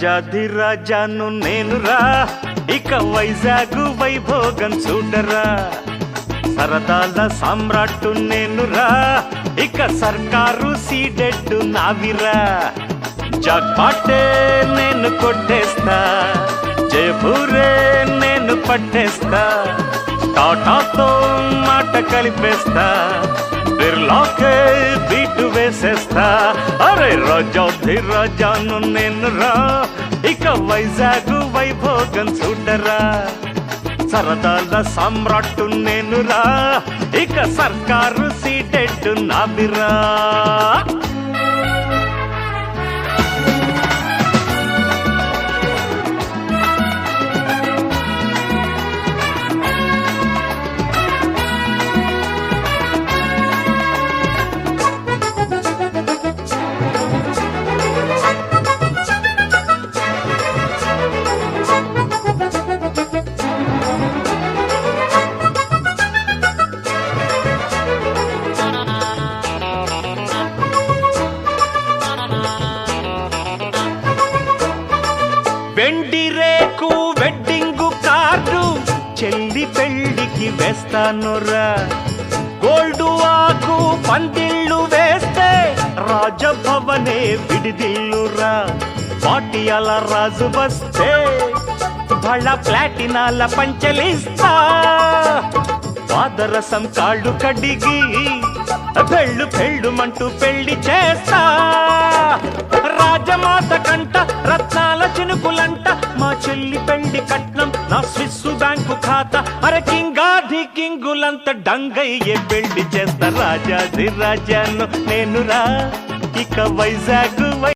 రాజాధిరాజాను నేనురా, ఇక వైజాగ్ వైభోగం చూడరా. సరదాల సామ్రాట్టు నేనురా, ఇక సర్కారు సీడెడ్డు నావిరా. జాక్పాటే నేను కొట్టేస్తా, జయపూరే నేను పట్టేస్తా. టాటాతో మాట కలిపేస్తా, బిర్లాకే బీటు వేసేస్తా. అరే రాజాధిరాజాను నేనురా, ఇక వైజాగ్ వైభోగం చూడరా. సరదాల సామ్రాట్టు నేనురా, ఇక సర్కారు సీటెడ్డు నావిరా. వెండి రేకు వెడ్డింగు కార్డు చెల్లి పెళ్లికి వేస్తానురా. గోల్డు ఆకు పందిళ్ళు వేస్తే రాజభవనే విడిదిల్లురా. పాటియాల రాజు వస్తే బళ్ళ ప్లాటినాల పంచలిస్తా. పాదరసం కాళ్ళు కడిగి పెళ్ళు పెళ్ళుమంటూ పెళ్లి చేస్తా. రాజమాత కంట రత్నాల చినుకులంట, మా చెల్లి పెళ్లి కట్నం నా స్విస్సు బ్యాంకు ఖాతా. అరే కింగాధి కింగులంత డంగయ్యే పెళ్లి చేస్తా. రాజాధిరాజాను నేనురా, ఇక వైజాగ్